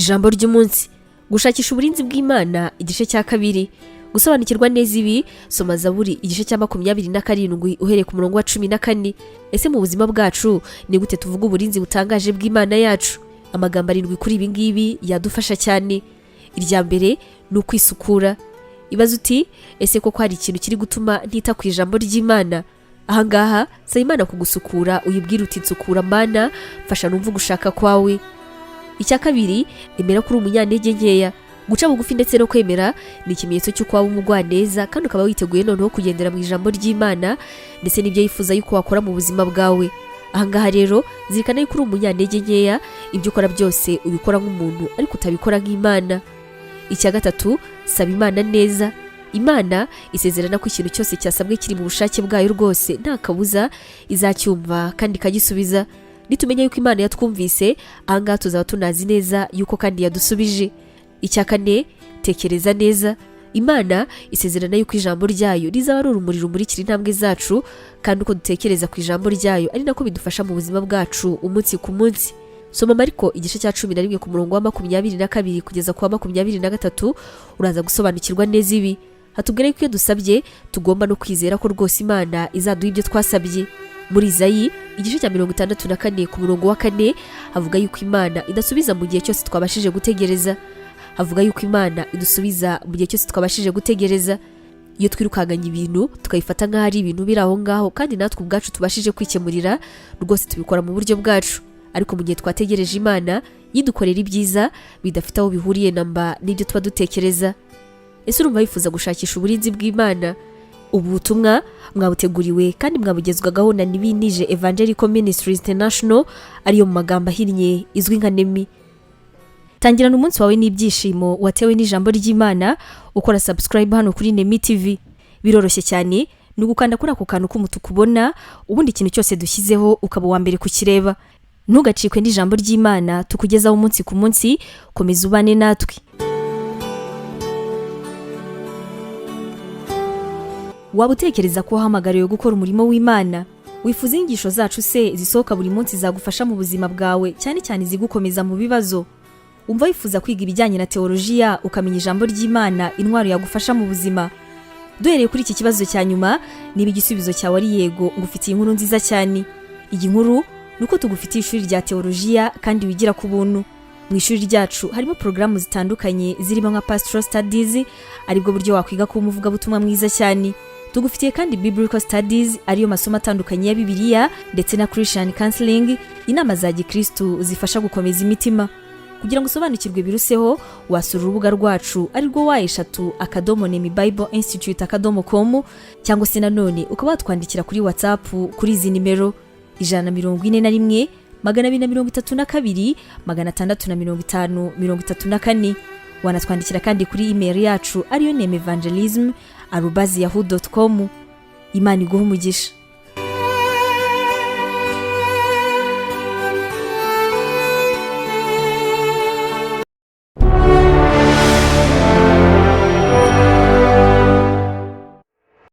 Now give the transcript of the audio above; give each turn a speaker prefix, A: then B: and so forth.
A: Ijambo ry'umunsi, gushakisha uburinzi bw'Imana igice cya kabiri. Gusobanukirwa neza ibi, soma Zaburi igice cya 27 uhereye ku murongo wa 14. Ese mu buzima bwacu ni gute tuvuga uburinzi butangaje bw'Imana yacu? Amagambo 7 kuri ibi ngibi yadufasha cyane. Irya mbere ni ukwisukura. Ibaza uti, ese koko hari ikintu kiri gutuma ntita ku ijambo ry'Imana? Ahangaha sa Imana kugusukura, uyibwira uti nsukura Mana, mfasha numva gushaka kwawe. Icya kabiri, emera kuri umunyantege nkeya. Guca bugufi ndetse no kwemera ni ikimenyetso cy'uko waba umugwaneza kandi ukaba witeguye noneho kugendera mu ijambo ry'Imana ndetse n'ibyo yifuza yuko wakora mu buzima bwawe. Ahangaha rero zirikana yuko uri umunyantege nkeya, ibyo ukora byose ubikora nk'umuntu ariko utabikora nk'Imana. Icya gatatu, saba Imana neza. Imana isezerana ko ikintu cyose cyasabwe kiri mu bushake bwayo rwose nta kabuza izacyumva kandi ikagisubiza. Nitumenya yuko Imana yatwumvise, ahangaha tuzaba tunazi neza yuko kandi yadusubije. Icya kane, tekereza neza. Imana isezerana yuko ijambo ryayo rizaba ari urumuri rumurikira intambwe zacu, kandi uko dutekereza ku ijambo ryayo ari nako bidufasha mu buzima bwacu umunsi ku munsi. Soma Mariko igice cya 11 ku murongo wa 22 kugeza ku wa 23, uraza gusobanukirwa neza ibi. Hatubwira yuko iyo dusabye tugomba no kwizera ko rwose Imana izaduha ibyo twasabye. Muri Izayi igice cya 64 ku murongo wa 4 havuga yuko Imana idasubiza mu gihe cyose twabashije gutegereza. Havuga yuko Imana idusubiza mu gihe cyose twabashije gutegereza. Iyo twirukaganya ibintu tukayifata nk'aho ari ibintu biri aho ngaho kandi natwe ubwacu tubashije kwikemurira, rwose tubikora mu buryo bwacu. Ariko mu gihe twategereje Imana yidukorera ibyiza bidafite aho bihuriye namba n'ibyo tuba dutekereza. Ese urumva wifuza gushakisha uburinzi bw'Imana? Ubu butumwa mwabuteguriwe kandi mwabugezwagaho na Nibintije Evangelical Ministries International, ariyo mu magambo ahinnye izwi nka NEMI. Tangirana umunsi wawe n'ibyishimo watewe n'ijambo ry'Imana ukora subscribe hano kuri NEMI TV. Biroroshye cyane, ni ugukanda kuri ako kantu k'umutuku ubona, ubundi ikintu cyose dushyizeho ukaba wa mbere kukireba. Ntugacikwe n'ijambo ry'Imana tukugezaho umunsi ku munsi, komeza ubane natwe. Waba utekereza ko wahamagariwe gukora umurimo w'Imana? Wifuza inyigisho zacu se zisohoka buri munsi zagufasha mu buzima bwawe, cyane cyane zigukomeza mu bibazo? Umva wifuza kwiga ibijyanye na teolojiya ukamenya ijambo ry'Imana, intwaro yagufasha mu buzima? Duhereye kuri iki kibazo cya nyuma, niba igisubizo cyawe ari yego, ngufitiye inkuru nziza cyane. Iyi nkuru nuko tugufitiye ishuri rya teolojiya kandi wigira ku buntu. Mu ishuri ryacu harimo porogaramu zitandukanye zirimo nka pastoral studies, aribwo buryo wakwiga kuba umuvugabutumwa mwiza cyane. Tugufitiye kandi biblical studies, ariyo masomo atandukanye ya Bibiliya, ndetse na Christian counseling, inama za Gikristo zifasha gukomeza imitima. Kugira ngo usobanukirwe biruseho, wasura urubuga rwacu arirwo wa3.nemibibleinstitute.com, cyangwa se nanone ukaba watwandikira kuri WhatsApp kuri izi nimero 141 232 650 wanatwandikira kandi kuri email yacu ariyo nemevangelism@yahoo.com. Imana iguhe umugisha.